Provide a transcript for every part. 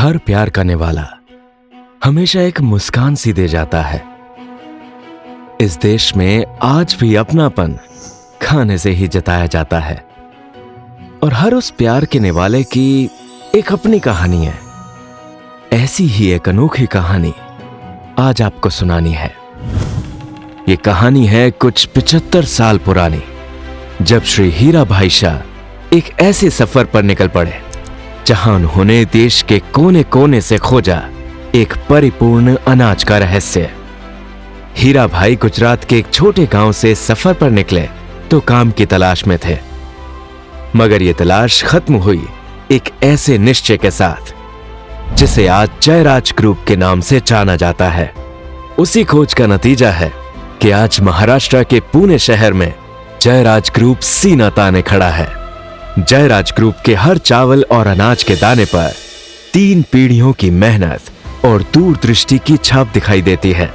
हर प्यार करने वाला हमेशा एक मुस्कान सी दे जाता है। इस देश में आज भी अपनापन खाने से ही जताया जाता है और हर उस प्यार के निवाले की एक अपनी कहानी है। ऐसी ही एक अनोखी कहानी आज आपको सुनानी है। ये कहानी है कुछ 75 साल पुरानी, जब श्री हीरा भाई शाह एक ऐसे सफर पर निकल पड़े जहां उन्होंने देश के कोने कोने से खोजा एक परिपूर्ण अनाज का रहस्य। हीरा भाई गुजरात के एक छोटे गांव से सफर पर निकले तो काम की तलाश में थे, मगर यह तलाश खत्म हुई एक ऐसे निश्चय के साथ जिसे आज जयराज ग्रुप के नाम से जाना जाता है। उसी खोज का नतीजा है कि आज महाराष्ट्र के पुणे शहर में जयराज ग्रुप सीना ताने खड़ा है। जयराज ग्रुप के हर चावल और अनाज के दाने पर 3 पीढ़ियों की मेहनत और दूरदृष्टि की छाप दिखाई देती है।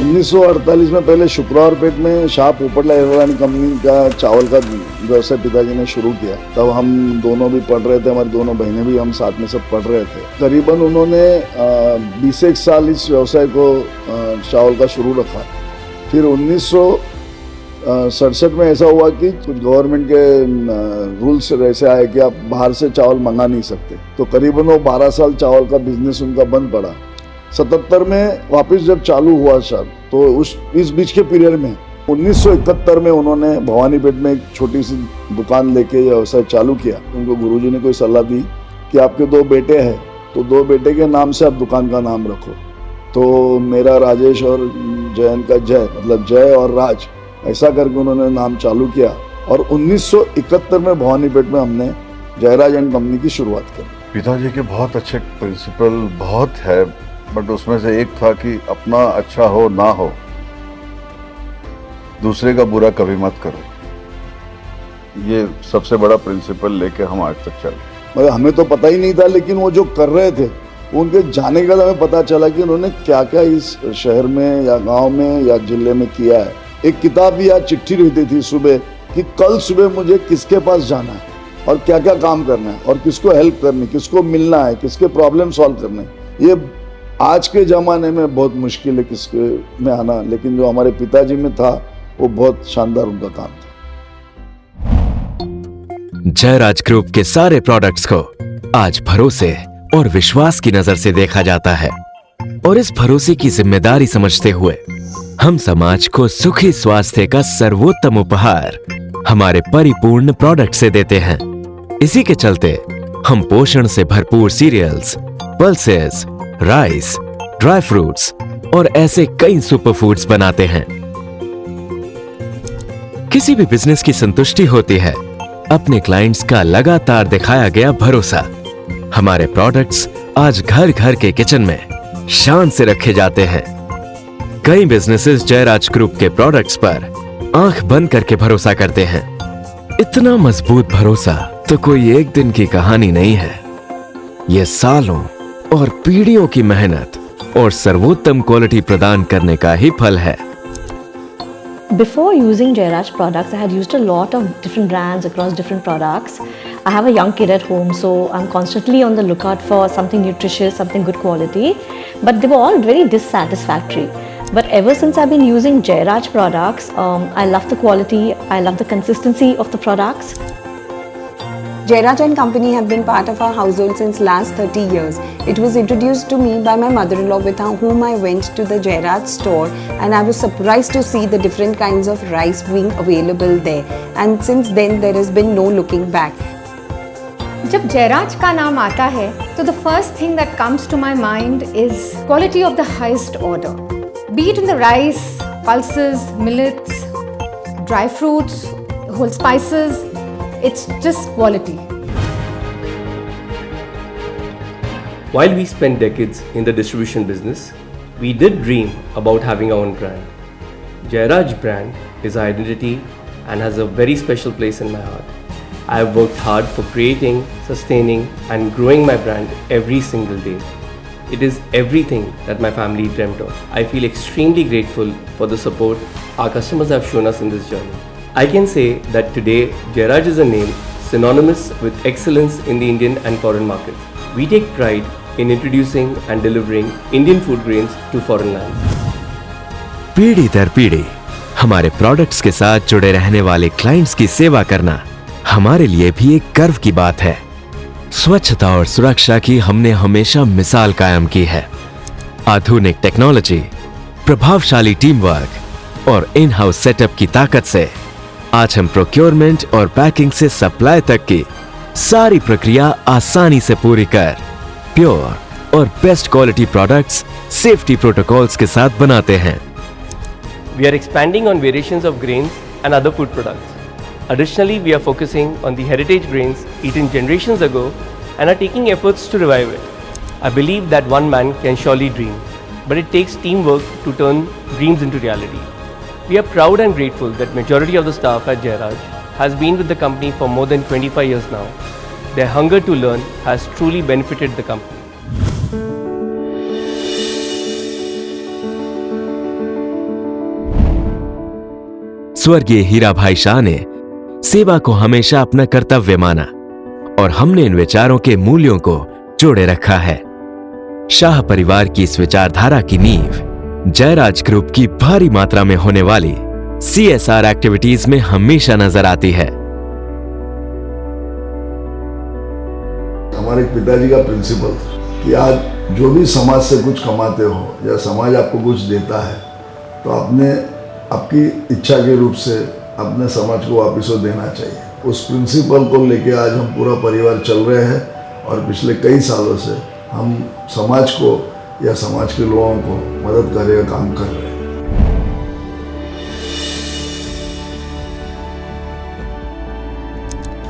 1948 में पहले शुक्रवार पेट में शाह पोपटलाल एयरलाइन कंपनी का चावल का व्यवसाय पिताजी ने शुरू किया। तब हम दोनों भी पढ़ रहे थे, हमारी दोनों बहनें भी, हम साथ में सब पढ़ रहे थे। करीबन उन्होंने 20 साल इस व्यवसाय को चावल का शुरू रखा। फिर 1967 में ऐसा हुआ कि कुछ गवर्नमेंट के रूल्स ऐसे आए कि आप बाहर से चावल मंगा नहीं सकते, तो करीबन वो 12 साल चावल का बिजनेस उनका बंद पड़ा। 77 में वापस जब चालू हुआ सर, तो इस बीच के पीरियड में 1971 में उन्होंने भवानीपेट में एक छोटी सी दुकान लेके व्यवसाय चालू किया। उनको गुरुजी ने कोई सलाह दी कि आपके 2 बेटे हैं, तो 2 बेटे के नाम से आप दुकान का नाम रखो। तो मेरा राजेश और जयंत का जय, मतलब जय और राज, ऐसा करके उन्होंने नाम चालू किया। और 1971 में भवानीपेट में हमने जयराज एंड कंपनी की शुरुआत करी। पिताजी के बहुत अच्छे प्रिंसिपल बहुत है, बट उसमें से एक था कि अपना अच्छा हो ना हो, दूसरे का बुरा कभी मत करो। ये सबसे बड़ा प्रिंसिपल लेके हम आज तक चले। मगर हमें तो पता ही नहीं था, लेकिन वो जो कर रहे थे उनके जाने के बाद हमें पता चला कि उन्होंने क्या क्या इस शहर में या गांव में या जिले में किया है। एक किताब या चिट्ठी रहती थी सुबह कि कल सुबह मुझे किसके पास जाना है और क्या क्या काम करना है और किसको हेल्प करनी, किसको मिलना है, किसके प्रॉब्लम सॉल्व करने। ये आज के ज़माने में बहुत मुश्किल है किसके में आना, लेकिन जो हमारे पिताजी में था वो बहुत शानदार उनका काम था। जयराज ग्रुप के सारे प्रोडक्ट्स को आज भरोसे और विश्वास की नजर से देखा जाता है, और इस भरोसे की जिम्मेदारी समझते हुए हम समाज को सुखी स्वास्थ्य का सर्वोत्तम उपहार हमारे परिपूर्ण प्रोडक्ट से देते हैं। इसी के चलते हम पोषण से भरपूर cereals, pulses, rice, dry fruits और ऐसे कई सुपर फूड्स बनाते हैं। किसी भी बिजनेस की संतुष्टि होती है अपने क्लाइंट्स का लगातार दिखाया गया भरोसा। हमारे प्रोडक्ट्स आज घर घर के किचन में शान से रखे जाते हैं। कई बिजनेसेस जयराज ग्रुप के प्रोडक्ट्स पर आंख बंद करके भरोसा करते हैं। इतना मजबूत भरोसा तो कोई एक दिन की कहानी नहीं है, यह सालों और पीढ़ियों की मेहनत और सर्वोत्तम क्वालिटी प्रदान करने का ही फल है। Before using Jayaraj products, I had used a lot of different brands across different products. I have a young kid at home, so I'm constantly on the lookout for something nutritious, something good quality, but they were all very dissatisfactory. But ever since I've been using Jayaraj products, I love the quality, I love the consistency of the products. Jayaraj and Company have been part of our household since last 30 years. It was introduced to me by my mother-in-law with whom I went to the Jayaraj store, and I was surprised to see the different kinds of rice being available there. And since then there has been no looking back. जब जयराज का नाम आता है तो the first thing that comes to my mind is quality of the highest order. Be it in the rice, pulses, millets, dry fruits, whole spices, it's just quality. While we spent decades in the distribution business, we did dream about having our own brand. Jayaraj brand is our identity and has a very special place in my heart. I have worked hard for creating, sustaining and growing my brand every single day. It is everything that my family dreamt of. I feel extremely grateful for the support our customers have shown us in this journey. I can say that today Jairaj is a name synonymous with excellence in the Indian and foreign markets. We take pride in introducing and delivering Indian food grains to foreign lands. पीढ़ी दर पीढ़ी हमारे products के साथ जुड़े रहने वाले clients की सेवा करना हमारे लिए भी एक गर्व की बात है। स्वच्छता और सुरक्षा की हमने हमेशा मिसाल कायम की है। आधुनिक टेक्नोलॉजी, प्रभावशाली टीम वर्क और इन हाउस सेटअप की ताकत से आज हम प्रोक्योरमेंट और पैकिंग से सप्लाई तक की सारी प्रक्रिया आसानी से पूरी कर प्योर और best quality products safety protocols के साथ बनाते हैं। We are expanding on variations of grains and other food products. Additionally, we are focusing on the heritage grains eaten generations ago and are taking efforts to revive it. I believe that one man can surely dream, but it takes teamwork to turn dreams into reality. We are proud and grateful that majority of the staff at Jairaj has been with the company for more than 25 years now. Their hunger to learn has truly benefited the company. स्वर्गीय हीरा भाई शाह ने सेवा को हमेशा अपना कर्तव्य माना और हमने इन विचारों के मूल्यों को जोड़े रखा है। शाह परिवार की इस विचारधारा की नींव जयराज ग्रुप की भारी मात्रा में होने वाली CSR एक्टिविटीज में हमेशा नजर आती है। हमारे पिताजी का प्रिंसिपल कि आज जो भी समाज से कुछ कमाते हो या समाज आपको कुछ देता है तो आपने आपकी इच्छा के रूप से अपने समाज को वापस देना चाहिए। उस प्रिंसिपल को लेके आज हम पूरा परिवार चल रहे हैं और पिछले कई सालों से हम समाज को या समाज के लोगों को मदद करने का काम कर रहे हैं।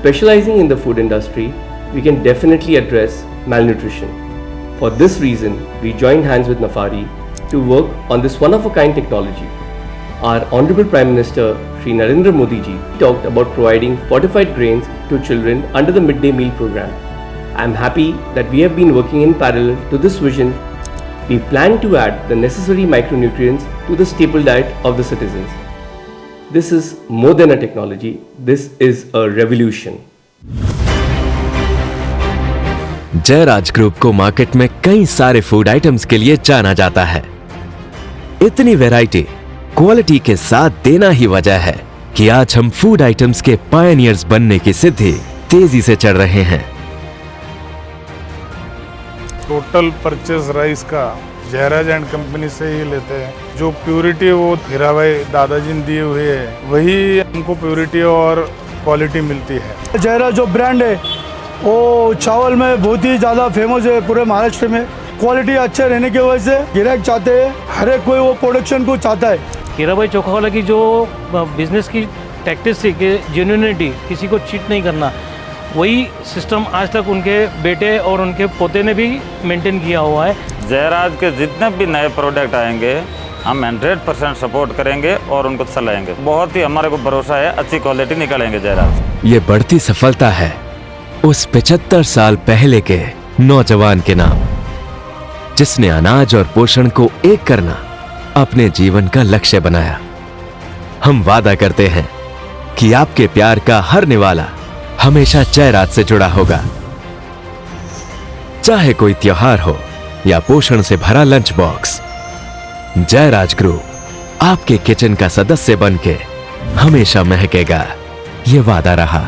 Specializing in the food industry, we can definitely address malnutrition. For this reason, we joined hands with Nafari to work on this one-of-a-kind technology. Our Honorable Prime Minister Shri Narendra Modi ji talked about providing fortified grains to children under the midday meal program. I am happy that we have been working in parallel to this vision. We plan to add the necessary micronutrients to the staple diet of the citizens. This is more than a technology, this is a revolution. Jayraj group को market में कई सारे food items के लिए जाना जाता है। इतनी वैरायटी क्वालिटी के साथ देना ही वजह है कि आज हम फूड आइटम्स के पायनियर्स बनने की सिद्धि तेजी से चढ़ रहे हैं। टोटल परचेज राइस का जयराज एंड कंपनी से ही लेते हैं। जो प्योरिटी वो हीरा भाई दादाजी ने दिए हुए है वही हमको प्योरिटी और क्वालिटी मिलती है। जयराज जो ब्रांड है वो चावल में बहुत ही ज़्यादा फेमस है पूरे महाराष्ट्र में। क्वालिटी अच्छे रहने की वजह से ग्राहक चाहते हैं, हर एक कोई वो प्रोडक्शन को चाहता है। हीरा भाई चोखावाला की जो बिजनेस की टैक्टिस थी कि जेन्युइनिटी, किसी को चीट नहीं करना, वही सिस्टम आज तक उनके बेटे और उनके पोते ने भी मेंटेन किया हुआ है। जयराज के जितने भी नए प्रोडक्ट आएंगे हम 100% सपोर्ट करेंगे और उनको चलाएंगे। बहुत ही हमारे को भरोसा है अच्छी क्वालिटी निकालेंगे जयराज। ये बढ़ती सफलता है उस 75 साल पहले के नौजवान के नाम, जिसने अनाज और पोषण को एक करना अपने जीवन का लक्ष्य बनाया। हम वादा करते हैं कि आपके प्यार का हर निवाला हमेशा जयराज से जुड़ा होगा। चाहे कोई त्योहार हो या पोषण से भरा लंच बॉक्स, जयराज ग्रुप आपके किचन का सदस्य बनके हमेशा महकेगा, ये वादा रहा।